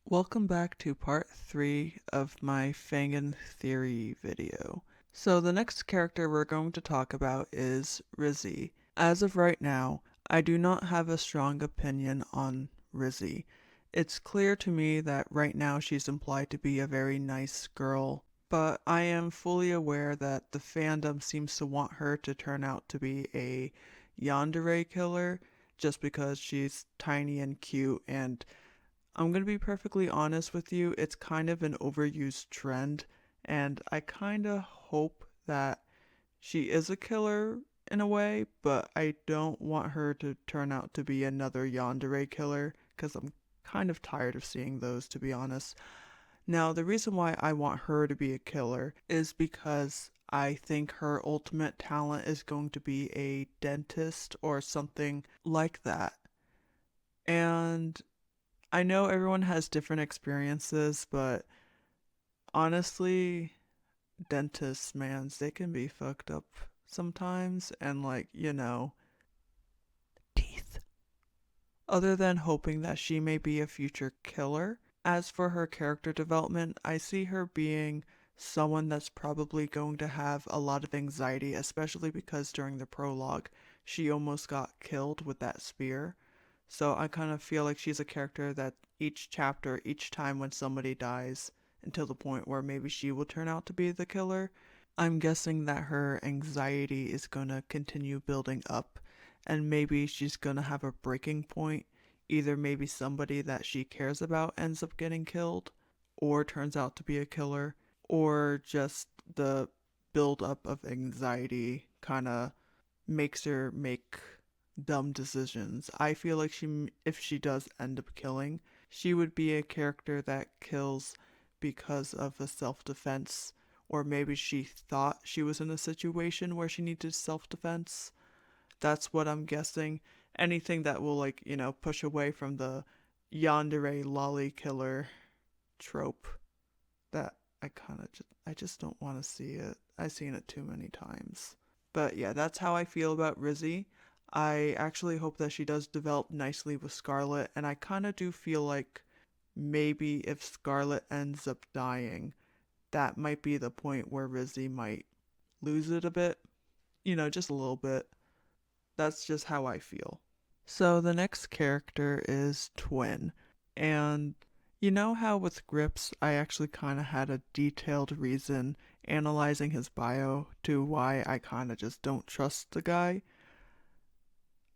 Welcome back to part 3 of my Fangan theory video. So the next character we're going to talk about is Rissi. As of right now, I do not have a strong opinion on Rissi. It's clear to me that right now she's implied to be a very nice girl, but I am fully aware that the fandom seems to want her to turn out to be a yandere killer just because she's tiny and cute, and I'm going to be perfectly honest with you, it's kind of an overused trend, and I kind of hope that she is a killer in a way, but I don't want her to turn out to be another yandere killer, because I'm kind of tired of seeing those, to be honest. Now, the reason why I want her to be a killer is because I think her ultimate talent is going to be a dentist or something like that. And I know everyone has different experiences, but honestly, dentists, man, they can be fucked up sometimes, and teeth. Other than hoping that she may be a future killer, as for her character development, I see her being someone that's probably going to have a lot of anxiety, especially because during the prologue, she almost got killed with that spear. So I kind of feel like she's a character that each chapter, each time when somebody dies, until the point where maybe she will turn out to be the killer, I'm guessing that her anxiety is going to continue building up, and maybe she's going to have a breaking point. Either maybe somebody that she cares about ends up getting killed, or turns out to be a killer, or just the build up of anxiety kind of makes her make dumb decisions. I feel like if she does end up killing, she would be a character that kills because of a self-defense, or maybe she thought she was in a situation where she needed self-defense. That's what I'm guessing. Anything that will push away from the yandere lolly killer trope that I just don't want to see it. I've seen it too many times. But yeah, that's how I feel about Rizzy. I actually hope that she does develop nicely with Scarlet, and I kind of do feel like maybe if Scarlet ends up dying, that might be the point where Rizzy might lose it a bit. Just a little bit. That's just how I feel. So the next character is Twin. And you know how with Grips, I actually kind of had a detailed reason analyzing his bio to why I kind of just don't trust the guy?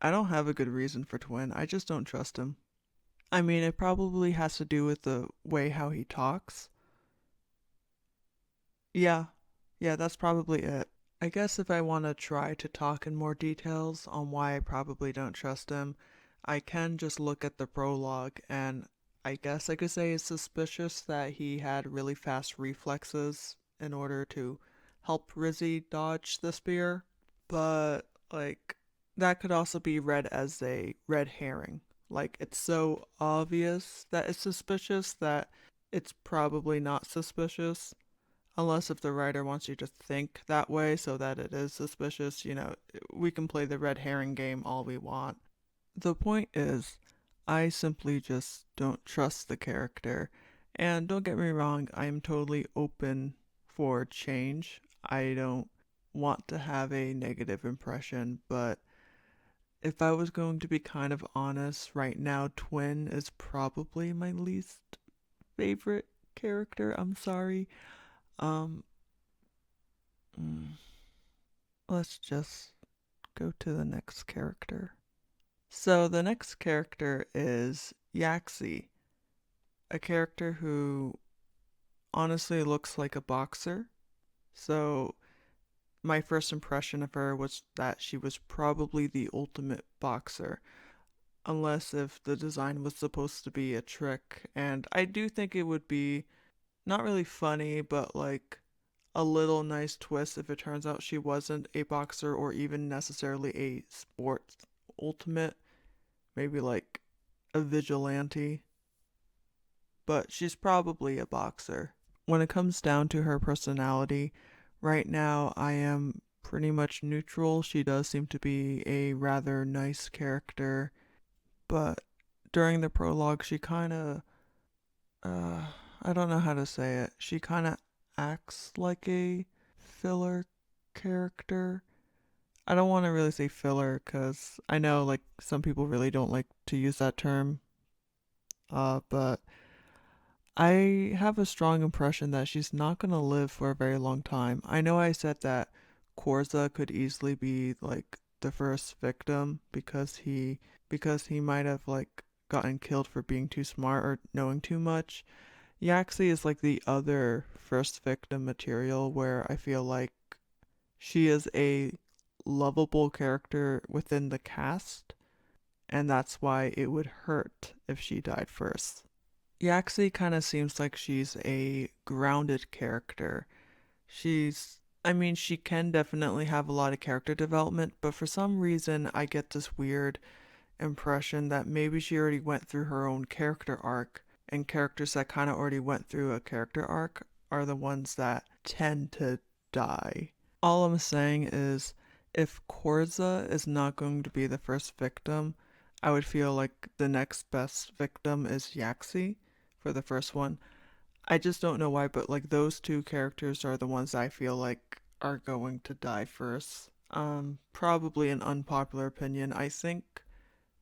I don't have a good reason for Twin, I just don't trust him. I mean, it probably has to do with the way how he talks. Yeah, yeah, that's probably it. I guess if I want to try to talk in more details on why I probably don't trust him, I can just look at the prologue, and I guess I could say it's suspicious that he had really fast reflexes in order to help Rizzy dodge the spear. But, that could also be read as a red herring. Like, it's so obvious that it's suspicious that it's probably not suspicious. Unless if the writer wants you to think that way so that it is suspicious, we can play the red herring game all we want. The point is, I simply just don't trust the character. And don't get me wrong, I am totally open for change. I don't want to have a negative impression, but if I was going to be kind of honest, right now, Twin is probably my least favorite character. I'm sorry. Um, mm, let's just go to the next character. So the next character is Yaxi, a character who honestly looks like a boxer. So my first impression of her was that she was probably the ultimate boxer, unless if the design was supposed to be a trick. And I do think it would be not really funny, but like a little nice twist if it turns out she wasn't a boxer or even necessarily a sports ultimate, maybe like a vigilante, but she's probably a boxer. When it comes down to her personality, right now I am pretty much neutral. She does seem to be a rather nice character, but during the prologue, she kind of I don't know how to say it. She kind of acts like a filler character. I don't want to really say filler because I know like some people really don't like to use that term. But I have a strong impression that she's not going to live for a very long time. I know I said that Croza could easily be like the first victim because he might have like gotten killed for being too smart or knowing too much. Yaxi is like the other first victim material where I feel like she is a lovable character within the cast, and that's why it would hurt if she died first. Yaxi kind of seems like she's a grounded character. I mean, she can definitely have a lot of character development, but for some reason, I get this weird impression that maybe she already went through her own character arc, and characters that kind of already went through a character arc are the ones that tend to die. All I'm saying is, if Croza is not going to be the first victim, I would feel like the next best victim is Yaxi for the first one. I just don't know why, but like those two characters are the ones I feel like are going to die first. Probably an unpopular opinion. I think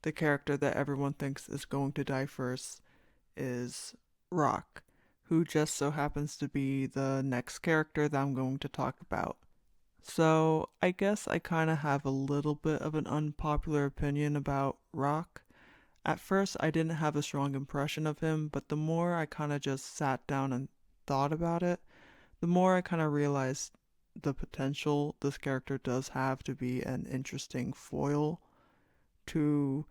the character that everyone thinks is going to die first is Rock, who just so happens to be the next character that I'm going to talk about. So I guess I kind of have a little bit of an unpopular opinion about Rock. At first, I didn't have a strong impression of him, but the more I kind of just sat down and thought about it, the more I kind of realized the potential this character does have to be an interesting foil to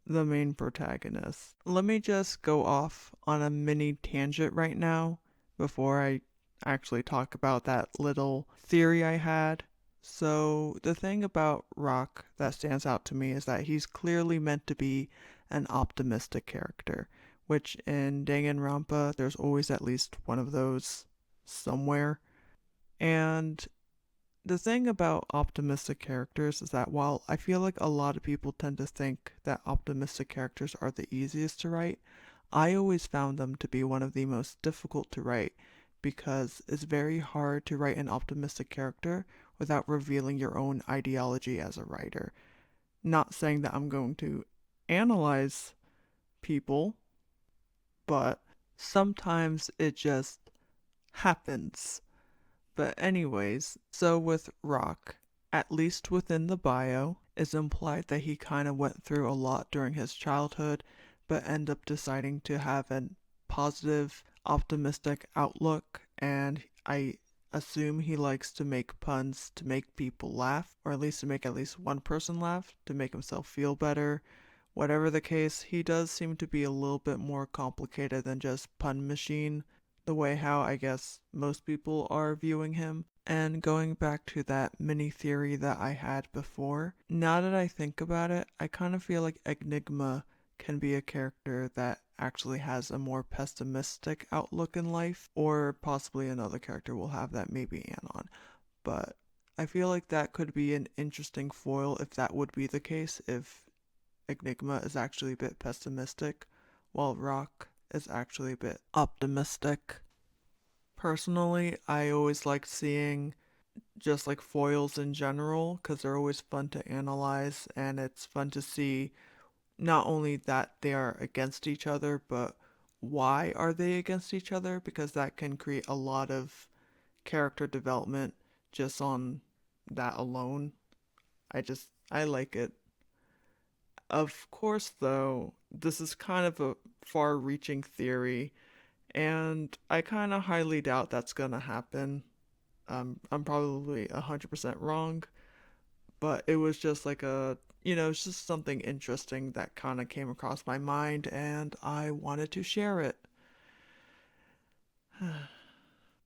the main protagonist. Let me just go off on a mini tangent right now before I actually talk about that little theory I had. So, the thing about Rock that stands out to me is that he's clearly meant to be an optimistic character, which in Danganronpa, there's always at least one of those somewhere. And the thing about optimistic characters is that while I feel like a lot of people tend to think that optimistic characters are the easiest to write, I always found them to be one of the most difficult to write because it's very hard to write an optimistic character without revealing your own ideology as a writer. Not saying that I'm going to analyze people, but sometimes it just happens. But, anyways, so with Rock, at least within the bio, it's implied that he kind of went through a lot during his childhood, but ended up deciding to have a positive, optimistic outlook, and I assume he likes to make puns to make people laugh, or at least to make at least one person laugh, to make himself feel better. Whatever the case, he does seem to be a little bit more complicated than just pun machine, the way how I guess most people are viewing him. And going back to that mini theory that I had before, now that I think about it, I kind of feel like Enigma can be a character that actually has a more pessimistic outlook in life, or possibly another character will have that, maybe Anon. But I feel like that could be an interesting foil if that would be the case, if Enigma is actually a bit pessimistic, while Rock is actually a bit optimistic. Personally, I always like seeing just like foils in general because they're always fun to analyze, and it's fun to see not only that they are against each other, but why are they against each other, because that can create a lot of character development just on that alone. I like it. Of course, though, this is kind of a far reaching theory, and I kind of highly doubt that's gonna happen. I'm probably 100% wrong, but it was just like it's just something interesting that kind of came across my mind, and I wanted to share it.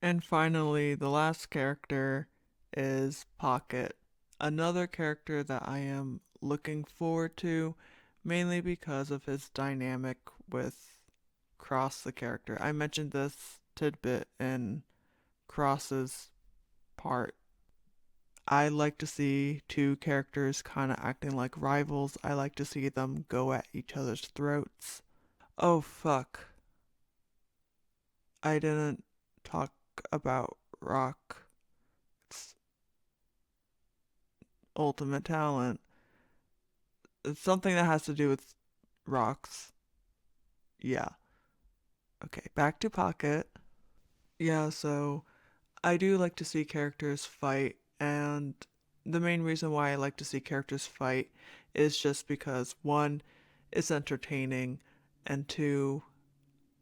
And finally, the last character is Pocket, another character that I am looking forward to, mainly because of his dynamic with Cross, the character. I mentioned this tidbit in Cross's part. I like to see two characters kind of acting like rivals. I like to see them go at each other's throats. Oh fuck. I didn't talk about Rock's ultimate talent. It's something that has to do with rocks. Yeah. Okay, back to Pocket. Yeah, so I do like to see characters fight, and the main reason why I like to see characters fight is just because one, it's entertaining, and two,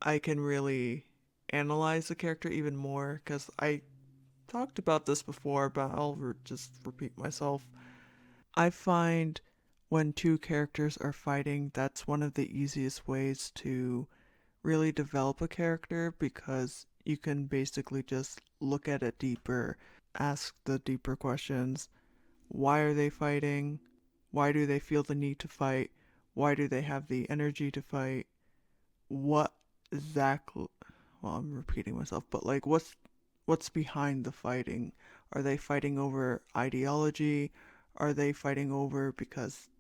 I can really analyze the character even more because I talked about this before, but just repeat myself. I find when two characters are fighting, that's one of the easiest ways to really develop a character because you can basically just look at it deeper, ask the deeper questions. Why are they fighting? Why do they feel the need to fight? Why do they have the energy to fight? What exactly? Well, I'm repeating myself, but like, what's behind the fighting? Are they fighting over ideology? Are they fighting over because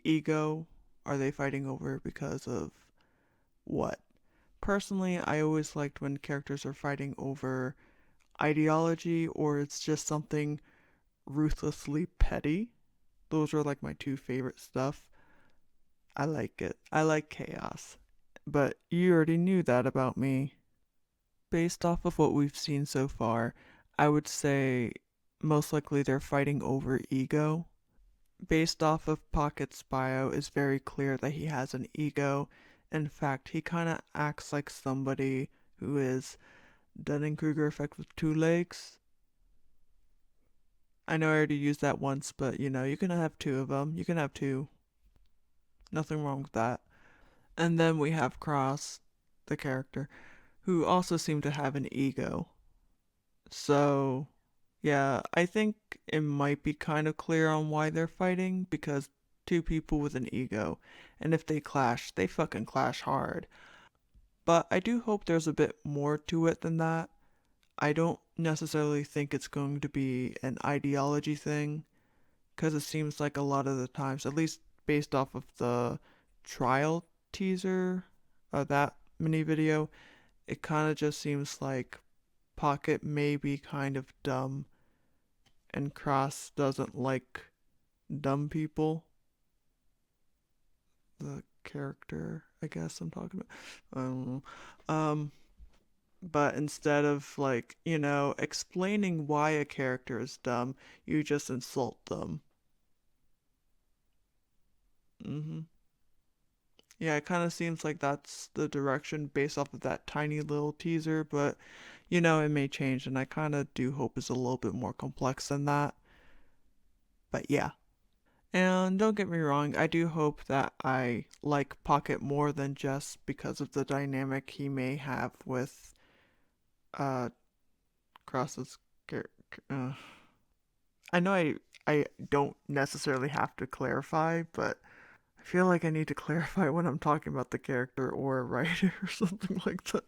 ego? Are they fighting over because of what? Personally, I always liked when characters are fighting over ideology or it's just something ruthlessly petty. Those are like my two favorite stuff. I like it. I like chaos. But you already knew that about me. Based off of what we've seen so far, I would say most likely they're fighting over ego. Based off of Pocket's bio, it's very clear that he has an ego. In fact, he kind of acts like somebody who is Dunning-Kruger effect with two legs. I know I already used that once, but you can have two of them. You can have two. Nothing wrong with that. And then we have Cross, the character, who also seemed to have an ego. So, yeah, I think it might be kind of clear on why they're fighting because two people with an ego, and if they clash, they fucking clash hard. But I do hope there's a bit more to it than that. I don't necessarily think it's going to be an ideology thing because it seems like a lot of the times, at least based off of the trial teaser of that mini video, it kind of just seems like Pocket may be kind of dumb and Cross doesn't like dumb people. The character, I guess I'm talking about. I don't know. But instead of like, explaining why a character is dumb, you just insult them. Mhm. Yeah, it kind of seems like that's the direction based off of that tiny little teaser, but it may change, and I kind of do hope it's a little bit more complex than that. But yeah. And don't get me wrong, I do hope that I like Pocket more than just because of the dynamic he may have with uh Cross's character. I know I don't necessarily have to clarify, but I feel like I need to clarify when I'm talking about the character or a writer or something like that.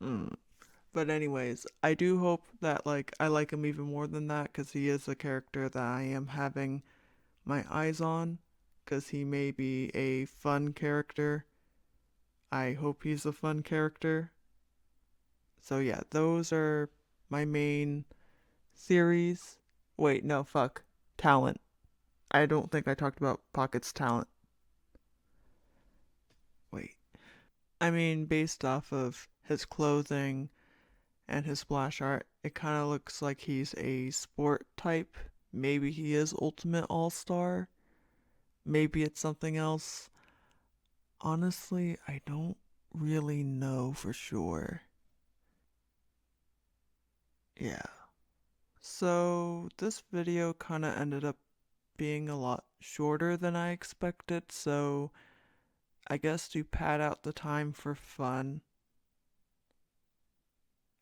Mm. But anyways, I do hope that like I like him even more than that because he is a character that I am having my eyes on because he may be a fun character. I hope he's a fun character. So yeah, those are my main theories. Wait, no, fuck. Talent. I don't think I talked about Pocket's talent. Wait. I mean, based off of his clothing and his splash art, it kind of looks like he's a sport type. Maybe he is Ultimate All Star. Maybe it's something else. Honestly, I don't really know for sure. Yeah. So, this video kind of ended up being a lot shorter than I expected, so I guess to pad out the time for fun,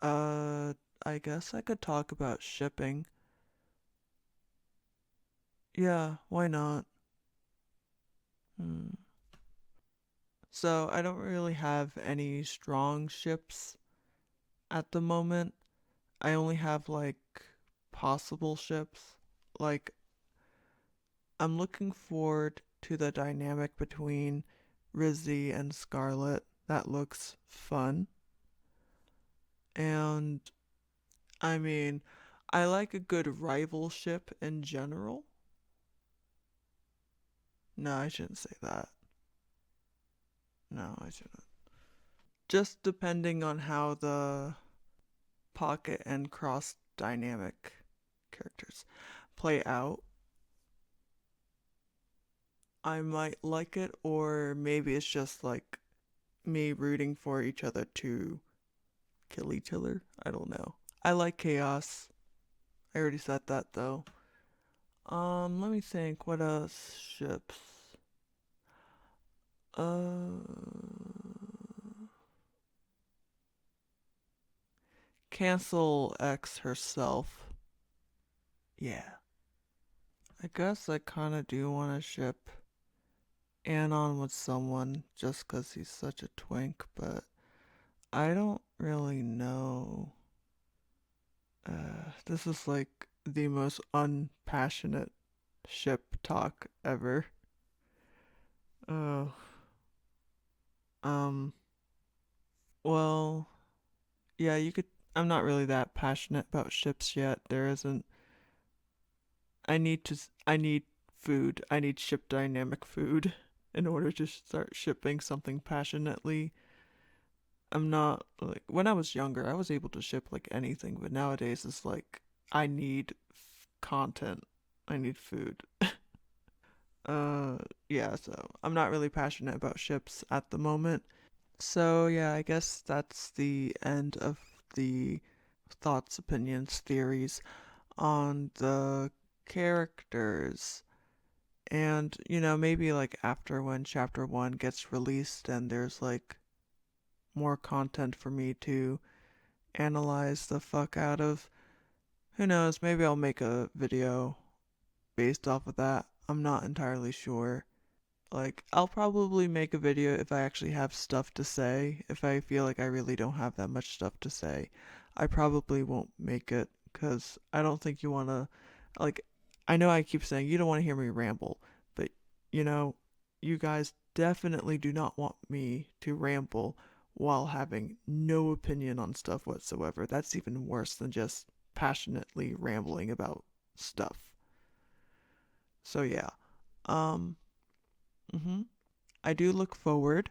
uh, I guess I could talk about shipping. Yeah, why not? Hmm. So, I don't really have any strong ships at the moment. I only have like possible ships. Like, I'm looking forward to the dynamic between Rissi and Scarlet. That looks fun. And I mean, I like a good rivalship in general. No, I shouldn't say that. No, I shouldn't. Just depending on how the pocket and cross dynamic characters play out, I might like it, or maybe it's just like me rooting for each other to kill each other. I don't know. I like chaos. I already said that though. Let me think. What else? Ships. Uh, Cancel X herself. Yeah. I guess I kind of do want to ship Anon with someone just 'cause he's such a twink, but I don't really know. This is like the most unpassionate ship talk ever. Oh, um, well, yeah, you could. I'm not really that passionate about ships yet. There isn't. I need to. I need food. I need ship dynamic food in order to start shipping something passionately. I'm not like when I was younger, I was able to ship like anything, but nowadays it's like I need content. I need food. Uh, yeah, so I'm not really passionate about ships at the moment. So, yeah, I guess that's the end of the thoughts, opinions, theories on the characters. And, maybe like after when chapter 1 gets released and there's like more content for me to analyze the fuck out of, who knows, maybe I'll make a video based off of that. I'm not entirely sure. Like, I'll probably make a video if I actually have stuff to say. If I feel like I really don't have that much stuff to say, I probably won't make it because I don't think you want to, like, I know I keep saying you don't want to hear me ramble, but you know, you guys definitely do not want me to ramble while having no opinion on stuff whatsoever. That's even worse than just passionately rambling about stuff. So, yeah. Um, mhm. I do look forward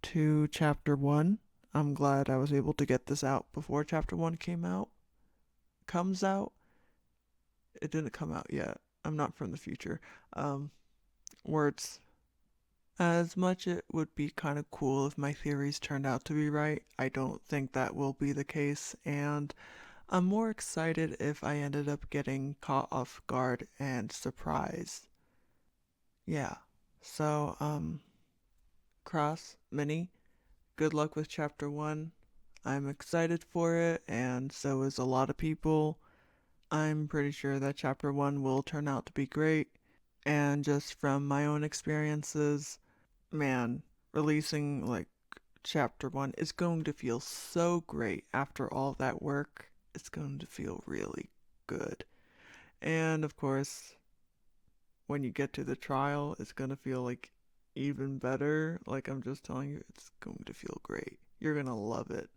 to chapter one. I'm glad I was able to get this out before chapter one comes out. It didn't come out yet. I'm not from the future. Um, words. As much it would be kind of cool if my theories turned out to be right, I don't think that will be the case, and I'm more excited if I ended up getting caught off guard and surprised. Yeah. So, Cross, Mini, good luck with chapter one. I'm excited for it, and so is a lot of people. I'm pretty sure that chapter one will turn out to be great. And just from my own experiences, man, releasing like chapter one is going to feel so great after all that work. It's going to feel really good. And of course, when you get to the trial, it's going to feel like even better. Like I'm just telling you, it's going to feel great. You're going to love it.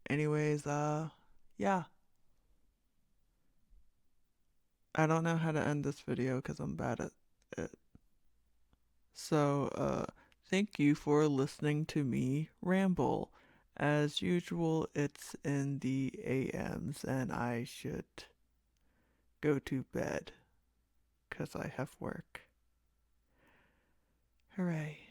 Anyways, yeah. I don't know how to end this video because I'm bad at it. So, thank you for listening to me ramble. As usual, it's in the AMs and I should go to bed because I have work. Hooray.